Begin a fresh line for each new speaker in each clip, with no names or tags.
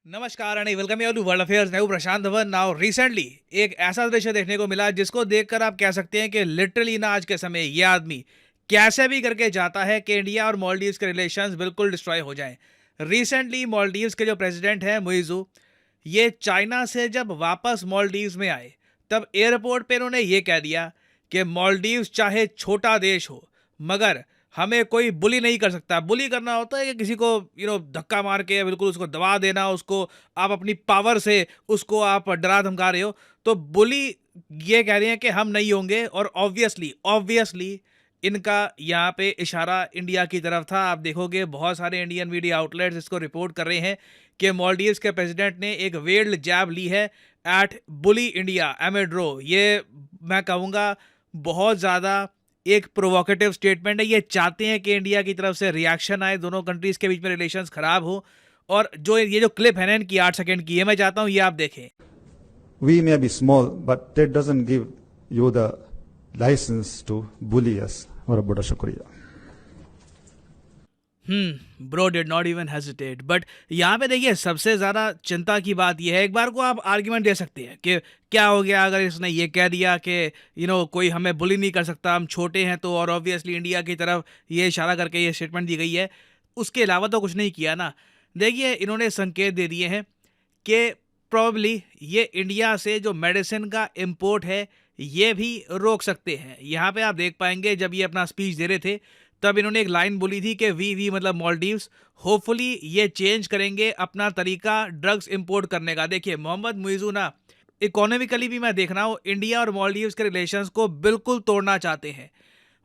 नमस्कार and welcome you to world affairs. मैं हूं प्रशांत धवन। नाउ रिसेंटली एक ऐसा दृश्य देखने को मिला जिसको देखकर आप कह सकते हैं कि लिटरली ना आज के समय ये आदमी कैसे भी करके जाता है कि इंडिया और मालदीव्स के रिलेशंस बिल्कुल डिस्ट्रॉय हो जाएं। रिसेंटली मालदीव्स के जो प्रेसिडेंट हैं मुइज़ू, ये चाइना से जब वापस मालदीव्स में आए तब एयरपोर्ट पे इन्होंने ये कह दिया कि मालदीव्स चाहे छोटा देश हो मगर हमें कोई बुली नहीं कर सकता। बुली करना होता है कि किसी को धक्का मार के बिल्कुल उसको दबा देना, उसको आप अपनी पावर से उसको आप डरा धमका रहे हो। तो बुली ये कह रहे हैं कि हम नहीं होंगे, और ऑब्वियसली ऑब्वियसली इनका यहाँ पे इशारा इंडिया की तरफ था। आप देखोगे बहुत सारे इंडियन मीडिया आउटलेट्स इसको रिपोर्ट कर रहे हैं कि मालदीव्स के प्रेसिडेंट ने एक वेल्ड जैब ली है एट बुली इंडिया एमेड्रो। ये मैं कहूँगा बहुत ज़्यादा एक प्रोवोकेटिव स्टेटमेंट है। ये चाहते हैं कि इंडिया की तरफ से रिएक्शन आए, दोनों कंट्रीज के बीच में रिलेशंस खराब हो। और जो क्लिप है ना इनकी 8 सेकंड की, ये मैं चाहता हूँ ये आप देखें।
We may be small, but that doesn't give you the license to bully us. और बड़ा शुक्रिया।
Bro did not even hesitate. But यहाँ पे देखिए सबसे ज़्यादा चिंता की बात यह है, एक बार को आप आर्ग्यूमेंट दे सकते हैं कि क्या हो गया अगर इसने ये कह दिया कि कोई हमें बुली नहीं कर सकता, हम छोटे हैं तो, और ऑब्वियसली इंडिया की तरफ ये इशारा करके ये स्टेटमेंट दी गई है। उसके अलावा तो कुछ नहीं किया ना। देखिए इन्होंने संकेत दे दिए हैं कि प्रॉब्ली ये इंडिया से जो मेडिसिन का इम्पोर्ट है ये भी रोक सकते हैं। यहाँ पे आप देख पाएंगे जब ये अपना स्पीच दे रहे थे तब इन्होंने एक लाइन बोली थी कि वी मतलब मालदीव्स होपफुली ये चेंज करेंगे अपना तरीका ड्रग्स इंपोर्ट करने का। देखिए मोहम्मद मुइज़ू ना इकोनॉमिकली भी मैं देख रहा हूँ इंडिया और मालदीव्स के रिलेशंस को बिल्कुल तोड़ना चाहते हैं।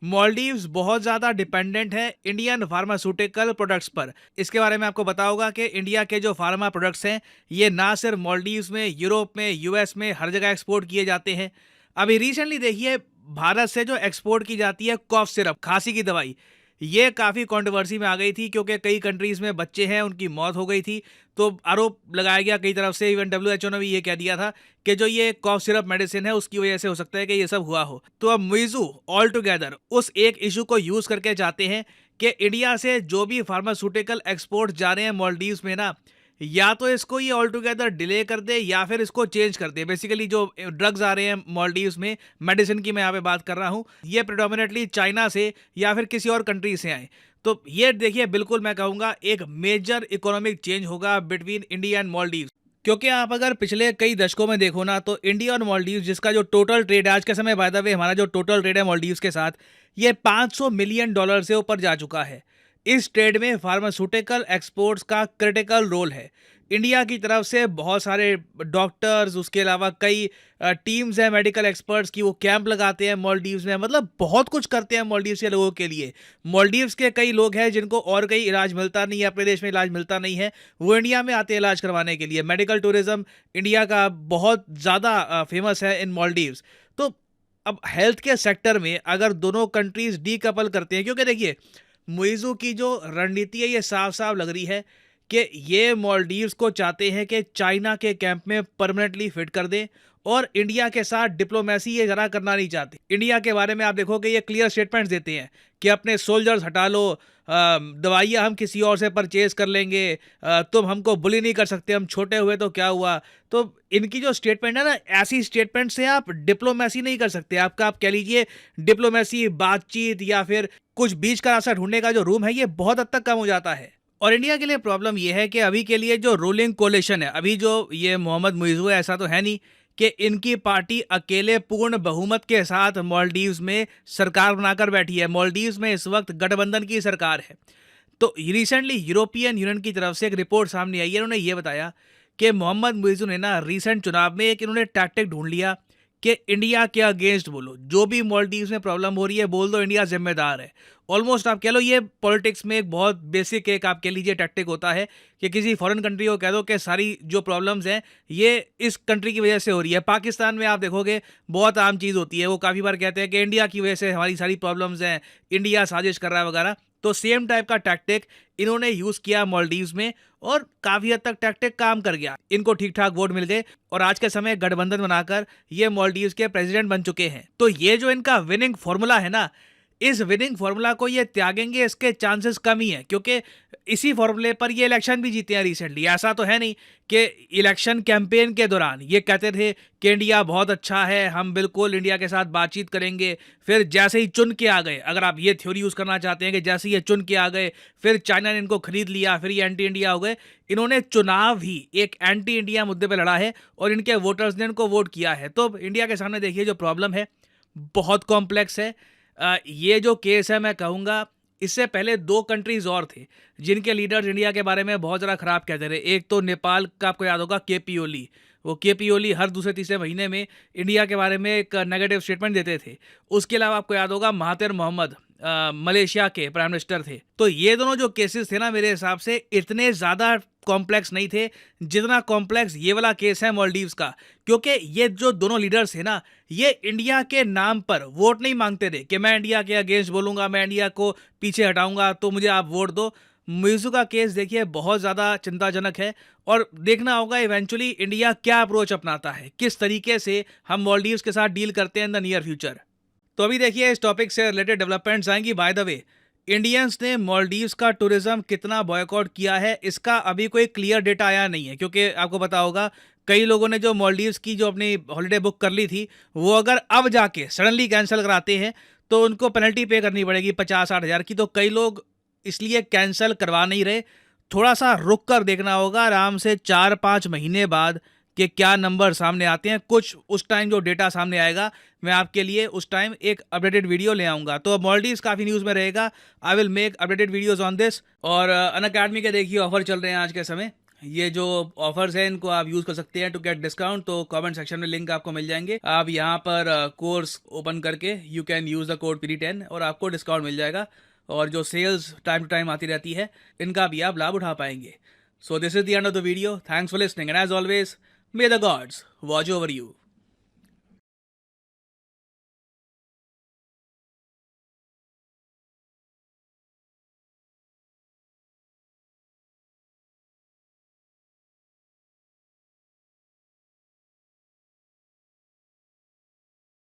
मालदीव्स बहुत ज़्यादा डिपेंडेंट है इंडियन फार्मास्यूटिकल प्रोडक्ट्स पर। इसके बारे में आपको पता होगा कि इंडिया के जो फार्मा प्रोडक्ट्स हैं ये ना सिर्फ मालदीव्स में, यूरोप में, यूएस में हर जगह एक्सपोर्ट किए जाते हैं। अभी रिसेंटली देखिए भारत से जो एक्सपोर्ट की जाती है कॉफ सिरप, खांसी की दवाई, ये काफ़ी कंट्रोवर्सी में आ गई थी क्योंकि कई कंट्रीज़ में बच्चे हैं उनकी मौत हो गई थी। तो आरोप लगाया गया कई तरफ से, इवन डब्ल्यूएचओ ने भी ये कह दिया था कि जो ये कॉफ सिरप मेडिसिन है उसकी वजह से हो सकता है कि ये सब हुआ हो। तो अब मुइज़ू ऑल टुगेदर उस एक इशू को यूज़ करके चाहते हैं कि इंडिया से जो भी फार्मास्यूटिकल एक्सपोर्ट जा रहे हैं मालदीव्स में ना, या तो इसको ये ऑल टुगेदर डिले कर दे या फिर इसको चेंज कर दे। बेसिकली जो ड्रग्स आ रहे हैं मालदीव्स में, मेडिसिन की मैं यहाँ पे बात कर रहा हूँ, ये प्रेडोमिनेटली चाइना से या फिर किसी और कंट्री से आए। तो ये देखिए बिल्कुल मैं कहूँगा एक मेजर इकोनॉमिक चेंज होगा बिटवीन इंडिया एंड मालदीव्स। क्योंकि आप अगर पिछले कई दशकों में देखो ना तो इंडिया और मालदीव्स जिसका जो टोटल ट्रेड है आज के समय, बाय द वे हमारा जो टोटल ट्रेड है मालदीव्स के साथ ये $500 मिलियन से ऊपर जा चुका है। इस ट्रेड में फार्मास्यूटिकल एक्सपोर्ट्स का क्रिटिकल रोल है। इंडिया की तरफ से बहुत सारे डॉक्टर्स, उसके अलावा कई टीम्स हैं मेडिकल एक्सपर्ट्स की, वो कैंप लगाते हैं मालदीव्स में, मतलब बहुत कुछ करते हैं मालदीव्स के लोगों के लिए। मालदीव्स के कई लोग हैं जिनको और कहीं इलाज मिलता नहीं है, अपने देश में इलाज मिलता नहीं है, वो इंडिया में आते हैं इलाज करवाने के लिए। मेडिकल टूरिज्म इंडिया का बहुत ज़्यादा फेमस है इन मालदीव्स। तो अब हेल्थ के सेक्टर में अगर दोनों कंट्रीज डीकपल करते हैं, क्योंकि देखिए मुइज़ू की जो रणनीति है ये साफ साफ लग रही है कि ये मालदीव्स को चाहते हैं कि चाइना के कैंप में परमानेंटली फिट कर दें, और इंडिया के साथ डिप्लोमेसी ये जरा करना नहीं चाहते। इंडिया के बारे में आप देखोगे ये क्लियर स्टेटमेंट्स देते हैं कि अपने सोल्जर्स हटा लो, दवाइयाँ हम किसी और से परचेज कर लेंगे, तुम हमको बुली नहीं कर सकते, हम छोटे हुए तो क्या हुआ। तो इनकी जो स्टेटमेंट है ना, ऐसी स्टेटमेंट से आप डिप्लोमेसी नहीं कर सकते। आपका आप कह लीजिए डिप्लोमेसी, बातचीत या फिर कुछ बीच का रास्ता ढूंढने का जो रूम है ये बहुत हद तक कम हो जाता है। और इंडिया के लिए प्रॉब्लम यह है कि अभी के लिए जो रूलिंग कोalition है, अभी जो ये मोहम्मद मुइज़ू है, ऐसा तो है नहीं कि इनकी पार्टी अकेले पूर्ण बहुमत के साथ मालदीव्स में सरकार बनाकर बैठी है। मालदीव्स में इस वक्त गठबंधन की सरकार है। तो रिसेंटली यूरोपियन यूनियन की तरफ से एक रिपोर्ट सामने आई है, उन्होंने ये बताया कि मोहम्मद मुइज़ू ने ना रिसेंट चुनाव में एक इन्होंने टैक्टिक ढूंढ लिया कि इंडिया के अगेंस्ट बोलो, जो भी मालदीव्स में प्रॉब्लम हो रही है बोल दो इंडिया जिम्मेदार है। ऑलमोस्ट आप कह लो ये पॉलिटिक्स में एक बहुत बेसिक एक आप कह लीजिए टैक्टिक होता है कि किसी फॉरेन कंट्री को कह दो कि सारी जो प्रॉब्लम्स हैं ये इस कंट्री की वजह से हो रही है। पाकिस्तान में आप देखोगे बहुत आम चीज़ होती है, वो काफ़ी बार कहते हैं कि इंडिया की वजह से हमारी सारी प्रॉब्लम्स हैं, इंडिया साजिश कर रहा है वगैरह। तो सेम टाइप का टैक्टिक इन्होंने यूज़ किया मालदीव्स में और काफ़ी हद तक टैक्टिक काम कर गया। इनको ठीक ठाक वोट मिल गए और आज के समय गठबंधन बनाकर ये मालदीव्स के प्रेसिडेंट बन चुके हैं। तो ये जो इनका विनिंग फॉर्मूला है ना, इस विनिंग फॉर्मूला को ये त्यागेंगे इसके चांसेस कम ही है, क्योंकि इसी फॉर्मूले पर ये इलेक्शन भी जीते हैं रिसेंटली। ऐसा तो है नहीं कि इलेक्शन कैंपेन के दौरान ये कहते थे कि इंडिया बहुत अच्छा है, हम बिल्कुल इंडिया के साथ बातचीत करेंगे, फिर जैसे ही चुन के आ गए, अगर आप ये थ्योरी यूज़ करना चाहते हैं कि जैसे ही ये चुन के आ गए फिर चाइना ने इनको खरीद लिया, फिर ये एंटी इंडिया हो गए। इन्होंने चुनाव ही एक एंटी इंडिया मुद्दे पर लड़ा है और इनके वोटर्स ने इनको वोट किया है। तो इंडिया के सामने देखिए जो प्रॉब्लम है बहुत कॉम्प्लेक्स है। ये जो केस है मैं कहूँगा इससे पहले 2 कंट्रीज़ और थे जिनके लीडर्स इंडिया के बारे में बहुत ज़्यादा ख़राब कहते रहे। एक तो नेपाल का, आपको याद होगा केपी ओली। वो केपी ओली हर दूसरे तीसरे महीने में इंडिया के बारे में एक नेगेटिव स्टेटमेंट देते थे। उसके अलावा आपको याद होगा महातिर मोहम्मद मलेशिया के प्राइम मिनिस्टर थे। तो ये दोनों जो केसेस थे ना, मेरे हिसाब से इतने ज़्यादा कॉम्प्लेक्स नहीं थे जितना कॉम्प्लेक्स ये वाला केस है मालदीव्स का। क्योंकि ये जो दोनों लीडर्स थे ना, ये इंडिया के नाम पर वोट नहीं मांगते थे कि मैं इंडिया के अगेंस्ट बोलूँगा, मैं इंडिया को पीछे हटाऊंगा तो मुझे आप वोट दो। मिर्जू का केस देखिए बहुत ज़्यादा चिंताजनक है और देखना होगा इवेंचुअली इंडिया क्या अप्रोच अपनाता है, किस तरीके से हम मालदीव्स के साथ डील करते हैं इन द नियर फ्यूचर। तो अभी देखिए इस टॉपिक से रिलेटेड डेवलपमेंट्स आएंगी। बाय द वे, इंडियंस ने मालदीव्स का टूरिज्म कितना बॉयकॉट किया है इसका अभी कोई क्लियर डेटा आया नहीं है, क्योंकि आपको पता होगा कई लोगों ने जो मालदीव्स की जो अपनी हॉलीडे बुक कर ली थी वो अगर अब जाके सडनली कैंसिल कराते हैं तो उनको पेनल्टी पे करनी पड़ेगी 50-60 हज़ार की। तो कई लोग इसलिए कैंसिल करवा नहीं रहे। थोड़ा सा रुक कर देखना होगा आराम से 4-5 महीने बाद कि क्या नंबर सामने आते हैं। कुछ उस टाइम जो डेटा सामने आएगा मैं आपके लिए उस टाइम एक अपडेटेड वीडियो ले आऊँगा। तो मालदीव्स काफ़ी न्यूज़ में रहेगा। I will make updated videos on this. और अनअकैडमी के देखिए ऑफर चल रहे हैं आज के समय। ये जो ऑफर्स हैं इनको आप यूज़ कर सकते हैं टू गेट डिस्काउंट। तो कमेंट सेक्शन में लिंक आपको मिल जाएंगे। आप यहाँ पर कोर्स ओपन करके you can use the code PD10 और आपको डिस्काउंट मिल जाएगा। और जो सेल्स टाइम टू टाइम आती रहती है इनका भी आप लाभ उठा पाएंगे। So this is the end of the video. Thanks for listening and as always, may the gods watch over you.